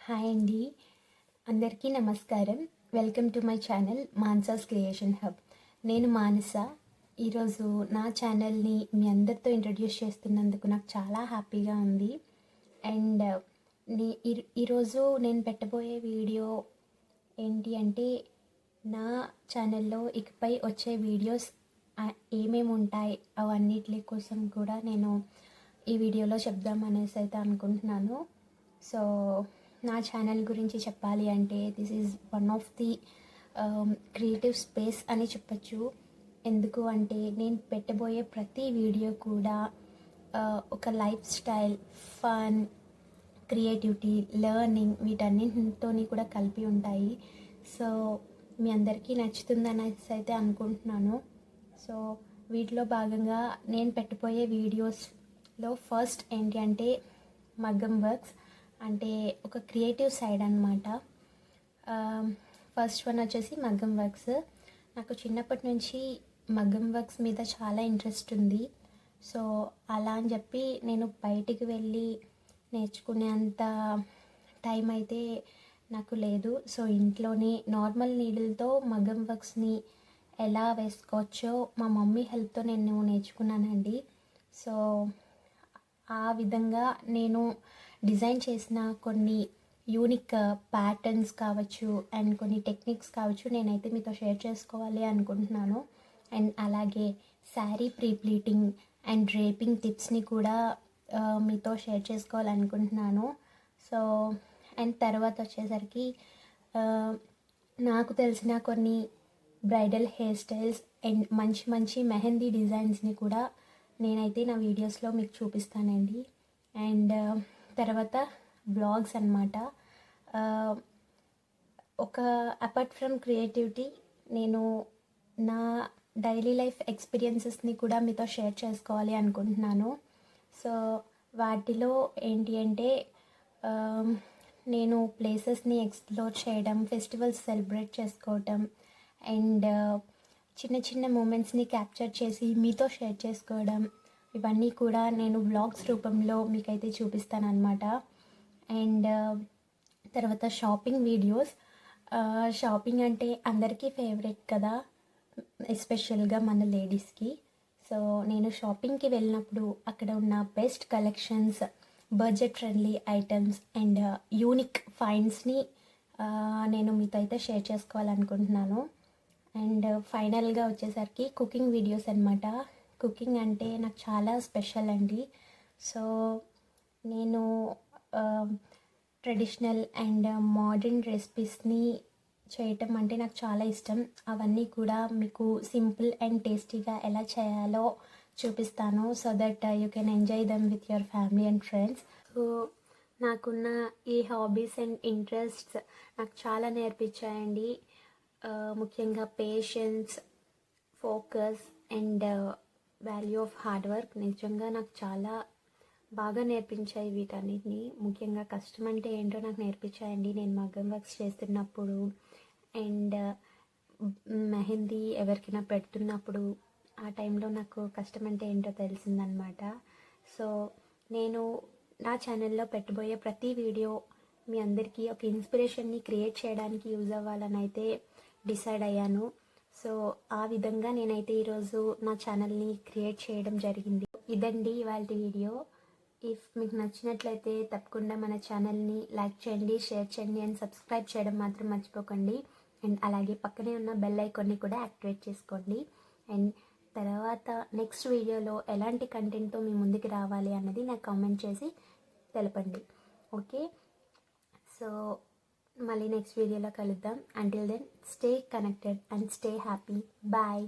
Hi అండి, అందరికీ నమస్కారం. Welcome to my channel Mansas creation hub. నేను మానస. ఈరోజు నా ఛానల్ని మీ అందరితో ఇంట్రడ్యూస్ చేస్తున్నందుకు నాకు చాలా హ్యాపీగా ఉంది. అండ్ ఈరోజు నేను పెట్టబోయే వీడియో ఏంటి అంటే, నా ఛానల్లో ఇకపై వచ్చే వీడియోస్ ఏమేమి ఉంటాయి అవన్నిటి కోసం కూడా నేను ఈ వీడియోలో చెప్దామనేసి అయితే అనుకుంటున్నాను. సో నా ఛానల్ గురించి చెప్పాలి అంటే, this is one of the creative space అని చెప్పచ్చు. ఎందుకు అంటే, నేను పెట్టబోయే ప్రతి వీడియో కూడా ఒక lifestyle, fun, creativity, learning వీటన్నింటితో కూడా కలిపి ఉంటాయి. సో మీ అందరికీ నచ్చుతుందనేసి అయితే అనుకుంటున్నాను. సో వీటిలో భాగంగా నేను పెట్టబోయే వీడియోస్లో ఫస్ట్ ఏంటి అంటే, మగ్గం వర్క్స్ అంటే ఒక క్రియేటివ్ సైడ్ అనమాట. ఫస్ట్ వన్ వచ్చేసి మగ్గం వర్క్స్. నాకు చిన్నప్పటి నుంచి మగ్గం వర్క్స్ మీద చాలా ఇంట్రెస్ట్ ఉంది. సో అలా అని చెప్పి నేను బయటికి వెళ్ళి నేర్చుకునేంత టైం అయితే నాకు లేదు. సో ఇంట్లోనే నార్మల్ నీడిల్తో మగ్గం వర్క్స్ని ఎలా వేసుకోవచ్చో మా మమ్మీ హెల్ప్తో నేను నేర్చుకున్నానండి. సో ఆ విధంగా నేను డిజైన్ చేసిన కొన్ని యూనిక్ ప్యాటర్న్స్ కావచ్చు అండ్ కొన్ని టెక్నిక్స్ కావచ్చు నేనైతే మీతో షేర్ చేసుకోవాలి అనుకుంటున్నాను. అండ్ అలాగే శారీ ప్రీప్లీటింగ్ అండ్ డ్రేపింగ్ టిప్స్ని కూడా మీతో షేర్ చేసుకోవాలనుకుంటున్నాను. సో అండ్ తర్వాత వచ్చేసరికి నాకు తెలిసిన కొన్ని బ్రైడల్ హెయిర్ స్టైల్స్ అండ్ మంచి మంచి మెహందీ డిజైన్స్ని కూడా నేనైతే నా వీడియోస్లో మీకు చూపిస్తానండి. అండ్ తర్వాత బ్లాగ్స్ అన్నమాట. ఒక అపార్ట్ ఫ్రమ్ క్రియేటివిటీ, నేను నా డైలీ లైఫ్ ఎక్స్పీరియన్సెస్ని కూడా మీతో షేర్ చేసుకోవాలి అనుకుంటున్నాను. సో వాటిలో ఏంటి అంటే, నేను ప్లేసెస్ని ఎక్స్ప్లోర్ చేయడం, ఫెస్టివల్స్ సెలబ్రేట్ చేసుకోవటం అండ్ చిన్న చిన్న మూమెంట్స్ని క్యాప్చర్ చేసి మీతో షేర్ చేసుకోవడం, ఇవన్నీ కూడా నేను వ్లాగ్స్ రూపంలో మీకైతే చూపిస్తాను అనమాట. అండ్ తర్వాత షాపింగ్ వీడియోస్. షాపింగ్ అంటే అందరికీ ఫేవరెట్ కదా, ఎస్పెషల్గా మన లేడీస్కి. సో నేను షాపింగ్కి వెళ్ళినప్పుడు అక్కడ ఉన్న best collections, budget friendly items and unique ఫైండ్స్ని నేను మీతో అయితే షేర్ చేసుకోవాలనుకుంటున్నాను. అండ్ ఫైనల్గా వచ్చేసరికి కుకింగ్ వీడియోస్ అనమాట. కుకింగ్ అంటే నాకు చాలా స్పెషల్ అండి. సో నేను ట్రెడిషనల్ అండ్ మోడర్న్ రెసిపీస్ని చేయటం అంటే నాకు చాలా ఇష్టం. అవన్నీ కూడా మీకు సింపుల్ అండ్ టేస్టీగా ఎలా చేయాలో చూపిస్తాను. So that you can enjoy them with your family and friends. So నాకున్న ఈ హాబీస్ అండ్ ఇంట్రెస్ట్స్ నాకు చాలా నేర్పించాయండి. ముఖ్యంగా patience, focus and value of hard work నిజంగా నాకు చాలా బాగా నేర్పించాయి వీటన్నిటిని. ముఖ్యంగా కష్టం అంటే ఏంటో నాకు నేర్పించాయండి నేను మగ్గం వర్క్స్ చేస్తున్నప్పుడు అండ్ మెహందీ ఎవరికైనా పెడుతున్నప్పుడు ఆ టైంలో నాకు కష్టం అంటే ఏంటో తెలిసిందనమాట. సో నేను నా ఛానల్లో పెట్టబోయే ప్రతి వీడియో మీ అందరికీ ఒక ఇన్స్పిరేషన్ని క్రియేట్ చేయడానికి యూజ్ అవ్వాలని అయితే డిసైడ్ అయ్యాను. సో ఆ విధంగా నేనైతే ఈరోజు నా ఛానల్ని క్రియేట్ చేయడం జరిగింది. ఇదండి ఇవాళ వీడియో. ఇఫ్ మీకు నచ్చినట్లయితే తప్పకుండా మన ఛానల్ని లైక్ చేయండి, షేర్ చేయండి అండ్ సబ్స్క్రైబ్ చేయడం మాత్రం మర్చిపోకండి. అండ్ అలాగే పక్కనే ఉన్న బెల్ ఐకాన్ని కూడా యాక్టివేట్ చేసుకోండి. అండ్ తర్వాత నెక్స్ట్ వీడియోలో ఎలాంటి కంటెంట్తో మీ ముందుకు రావాలి అన్నది నాకు కామెంట్ చేసి తెలపండి. ఓకే, సో మళ్ళీ నెక్స్ట్ వీడియోలో కలుద్దాం. Until then stay connected and stay happy. Bye.